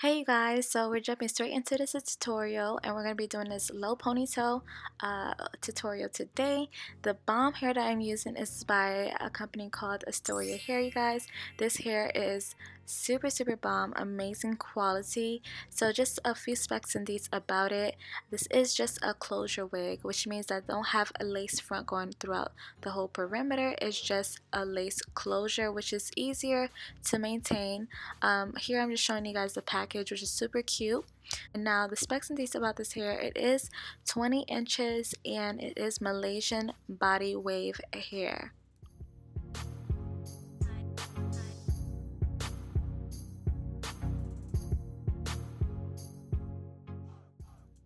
Hey you guys, so we're jumping straight into this tutorial and we're going to be doing this low ponytail tutorial today. The bomb hair that I'm using is by a company called Asteria Hair, you guys. This hair is super bomb, amazing quality. So just a few specs and deets about it. This is just a closure wig, which means that I don't have a lace front going throughout the whole perimeter. It's just a lace closure, which is easier to maintain. Here I'm just showing you guys the package, which is super cute. And now the specs and deets about this hair, it is 20 inches and it is Malaysian body wave hair.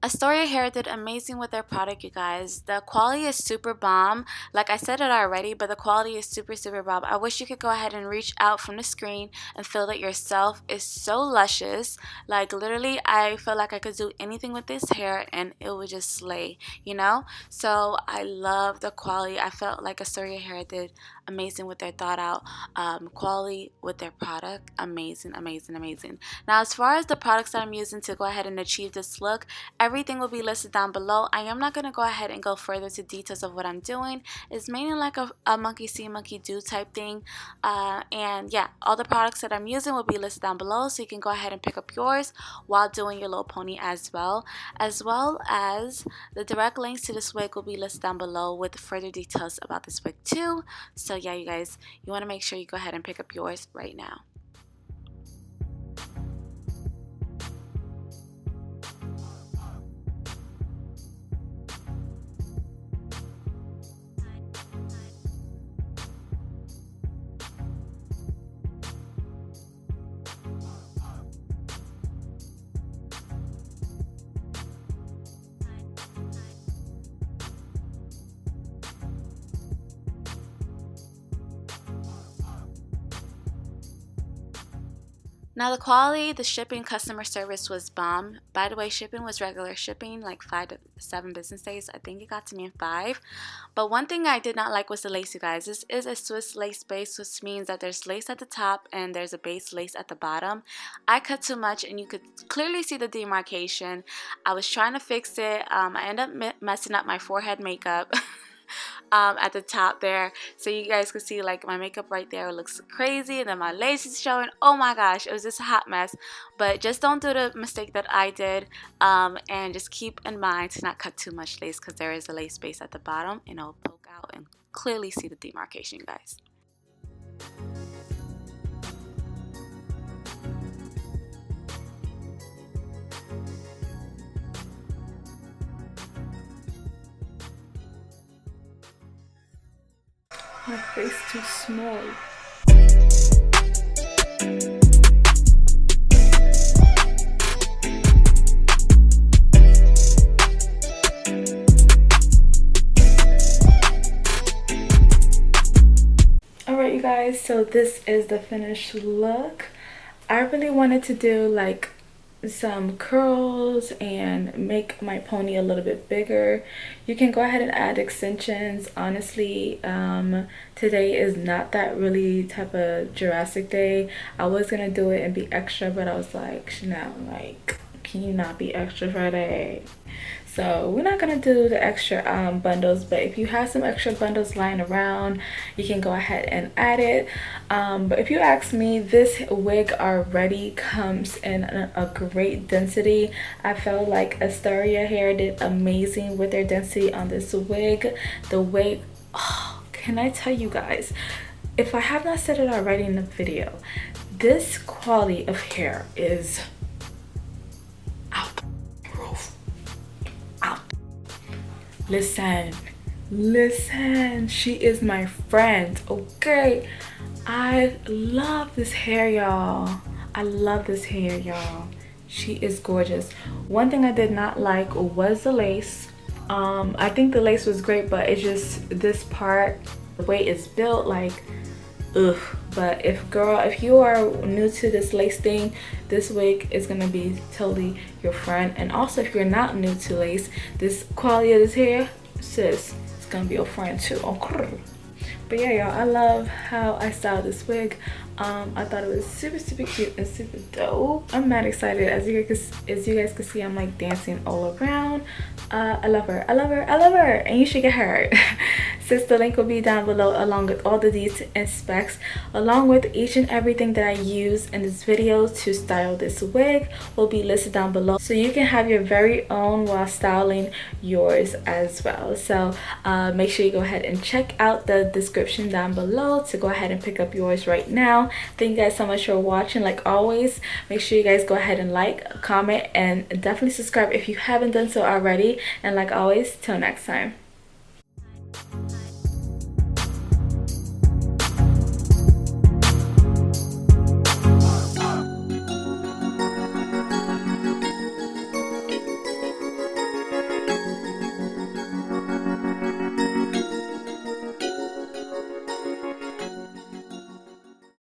Asteria Hair did amazing with their product, you guys. The quality is super bomb. Like I said it already, but the quality is super bomb. I wish you could go ahead and reach out from the screen and feel it yourself. It's so luscious. Like literally, I feel like I could do anything with this hair and it would just slay, you know? So I love the quality. I felt like Asteria Hair did amazing with their thought out quality with their product. Amazing. Now as far as the products that I'm using to go ahead and achieve this look, everything will be listed down below. I am not going to go ahead and go further to details of what I'm doing. It's mainly like a monkey see, monkey do type thing. And yeah, all the products that I'm using will be listed down below, so you can go ahead and pick up yours while doing your low pony as well as the direct links to this wig will be listed down below with further details about this wig too. So yeah, you guys, you want to make sure you go ahead and pick up yours right now. Now the quality, the shipping, customer service was bomb. By the way, shipping was regular shipping, like 5 to 7 business days. I think it got to me in 5. But one thing I did not like was the lace, you guys. This is a Swiss lace base, which means that there's lace at the top and there's a base lace at the bottom. I cut too much and you could clearly see the demarcation. I was trying to fix it. I ended up messing up my forehead makeup. At the top there, so you guys can see like my makeup right there looks crazy, and then my lace is showing. Oh my gosh, it was just a hot mess. But just don't do the mistake that I did, and just keep in mind to not cut too much lace, because there is a lace base at the bottom and it'll poke out and clearly see the demarcation, guys. My face too small. Alright you guys, so this is the finished look. I really wanted to do like some curls and make my pony a little bit bigger. You can go ahead and add extensions. Honestly, today is not that really type of Jurassic day. I was gonna do it and be extra, but I was like, Chanel, like, can you not be extra Friday? So we're not gonna do the extra bundles, but if you have some extra bundles lying around, you can go ahead and add it. But if you ask me, this wig already comes in a great density. I felt like Asteria Hair did amazing with their density on this wig. The wig, oh, can I tell you guys, if I have not said it already in the video, this quality of hair is out. Listen, she is my friend, okay? I love this hair, y'all. I love this hair, y'all. She is gorgeous. One thing I did not like was the lace. I think the lace was great, but it's just this part, the way it's built, like, ugh. But if you are new to this lace thing, this wig is gonna be totally your friend. And also, if you're not new to lace, this quality of this hair, sis, it's gonna be your friend too. Okay. But yeah, y'all, I love how I styled this wig. I thought it was super cute and super dope. I'm mad excited. As you guys can see, I'm like dancing all around. I love her, I love her, I love her, and you should get her. Since the link will be down below along with all the details and specs, along with each and everything that I use in this video to style this wig will be listed down below, so you can have your very own while styling yours as well. So make sure you go ahead and check out the description down below to go ahead and pick up yours right now. Thank you guys so much for watching. Like always, make sure you guys go ahead and like, comment, and definitely subscribe if you haven't done so already. And like always, till next time.